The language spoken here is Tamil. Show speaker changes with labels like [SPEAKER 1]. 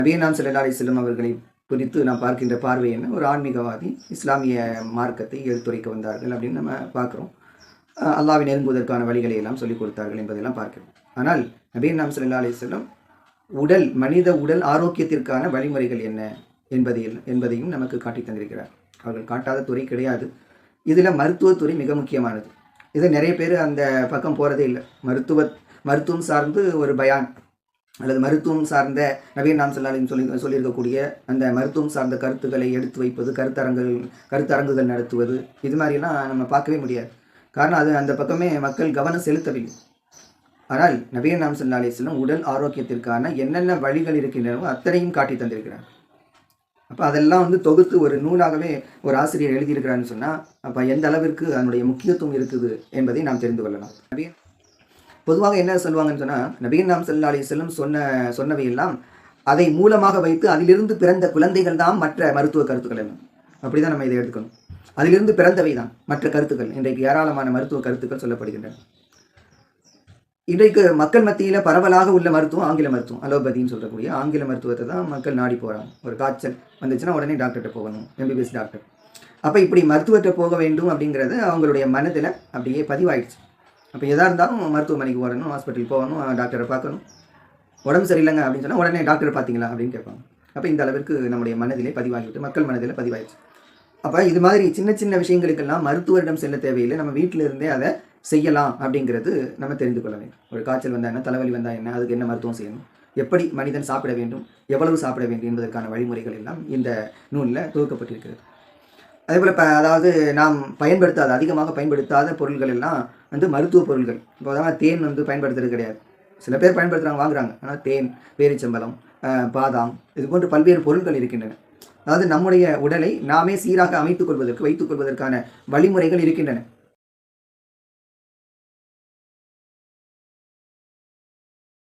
[SPEAKER 1] நபிகள் ஸல்லல்லாஹு அலைஹி வஸல்லம் அவர்களை குறித்து நாம் பார்க்கின்ற பார்வை என்ன? ஒரு ஆன்மீகவாதி இஸ்லாமிய மார்க்கத்தை எடுத்துரைக்க வந்தார்கள் அப்படின்னு நம்ம பார்க்குறோம். அல்லாஹ்வை நெருங்குவதற்கான வழிகளை எல்லாம் சொல்லிக் கொடுத்தார்கள் என்பதெல்லாம் பார்க்கிறோம். ஆனால் நபிகள் ஸல்லல்லாஹு அலைஹி வஸல்லம் மனித உடல் ஆரோக்கியத்திற்கான வழிமுறைகள் என்ன என்பதையும் நமக்கு காட்டி தந்திருக்கிறார். அவர்கள் காட்டாத துறை கிடையாது. இதில் மருத்துவத்துறை மிக முக்கியமானது. இதை நிறைய பேர் அந்த பக்கம் போகிறதே இல்லை. மருத்துவம் சார்ந்து ஒரு பயான் அல்லது மருத்துவம் சார்ந்த நபிகள் ஸல்லல்லாஹு சொல்லியிருக்கக்கூடிய அந்த மருத்துவம் சார்ந்த கருத்துக்களை எடுத்து வைப்பது, கருத்தரங்குகள் நடத்துவது, இது மாதிரிலாம் நம்ம பார்க்கவே முடியாது. காரணம் அது அந்த பக்கமே மக்கள் கவனம் செலுத்தவில்லை. ஆனால் நபிகள் ஸல்லல்லாஹு அலைஹி வஸல்லம் உடல் ஆரோக்கியத்திற்கான என்னென்ன வழிகள் இருக்கின்றனோ அத்தனையும் காட்டி தந்திருக்கிறார். அப்போ அதெல்லாம் தொகுத்து ஒரு நூலாகவே ஒரு ஆசிரியர் எழுதியிருக்கிறான்னு சொன்னால் அப்போ எந்த அளவிற்கு அதனுடைய முக்கியத்துவம் இருக்குது என்பதை நாம் தெரிந்து கொள்ளலாம். பொதுவாக என்ன சொல்லுவாங்கன்னு சொன்னால், நபிகள் ஸல்லல்லாஹு அலைஹி வஸல்லம் சொன்னவையெல்லாம் அதை மூலமாக வைத்து அதிலிருந்து பிறந்த குழந்தைகள் தான் மற்ற மருத்துவ கருத்துக்கள் எல்லாம். அப்படி தான் நம்ம இதை எடுத்துக்கணும். அதிலிருந்து பிறந்தவை தான் மற்ற கருத்துக்கள். இன்றைக்கு ஏராளமான மருத்துவ கருத்துக்கள் சொல்லப்படுகின்றன. இன்றைக்கு மக்கள் மத்தியில் பரவலாக உள்ள மருத்துவம் ஆங்கில மருத்துவம், அலோபதின்னு சொல்லக்கூடிய ஆங்கில மருத்துவத்தை தான் மக்கள் நாடி போகிறாங்க. ஒரு காய்ச்சல் வந்துச்சுன்னா உடனே டாக்டர்கிட்ட போகணும், எம்பிபிஎஸ் டாக்டர். அப்போ இப்படி மருத்துவத்தை போக வேண்டும் அப்படிங்கிறது அவங்களுடைய மனதில் அப்படியே பதிவாயிடுச்சு. அப்போ எதாக இருந்தாலும் மருத்துவமனைக்கு வரணும், ஹாஸ்பிட்டல் போகணும், டாக்டரை பார்க்கணும். உடம்பு சரியில்லைங்க அப்படின்னு சொன்னால் உடனே டாக்டரை பார்த்தீங்களா அப்படின்னு கேட்பாங்க. அப்போ இந்த அளவிற்கு நம்முடைய மனதிலே பதிவாகிவிட்டு மக்கள் மனதில் பதிவாயிடுச்சு. அப்போ இது மாதிரி சின்ன சின்ன விஷயங்களுக்கெல்லாம் மருத்துவரிடம் செல்ல தேவையில்லை, நம்ம வீட்டில் இருந்தே அதை செய்யலாம் அப்படிங்கிறது நம்ம தெரிந்து கொள்ள வேண்டும். ஒரு காய்ச்சல் வந்தால் என்ன, தலைவலி வந்தால் என்ன, அதுக்கு என்ன மருத்துவம் செய்யணும், எப்படி மனிதன் சாப்பிட வேண்டும், எவ்வளவு சாப்பிட வேண்டும் என்பதற்கான வழிமுறைகள் எல்லாம் இந்த நூலில் தொகுக்கப்பட்டிருக்கிறது. அதேபோல் அதாவது நாம் அதிகமாக பயன்படுத்தாத பொருள்கள் எல்லாம் மருத்துவ பொருள்கள். இப்போ தான் தேன் பயன்படுத்துறது கிடையாது. சில பேர் பயன்படுத்துகிறாங்க, வாங்குறாங்க. ஆனால் தேன், பேரிச்சம்பழம், பாதாம், இது போன்ற பல்வேறு பொருட்கள் இருக்கின்றன. அதாவது நம்முடைய உடலை நாமே சீராக வைத்துக் கொள்வதற்கான வழிமுறைகள் இருக்கின்றன.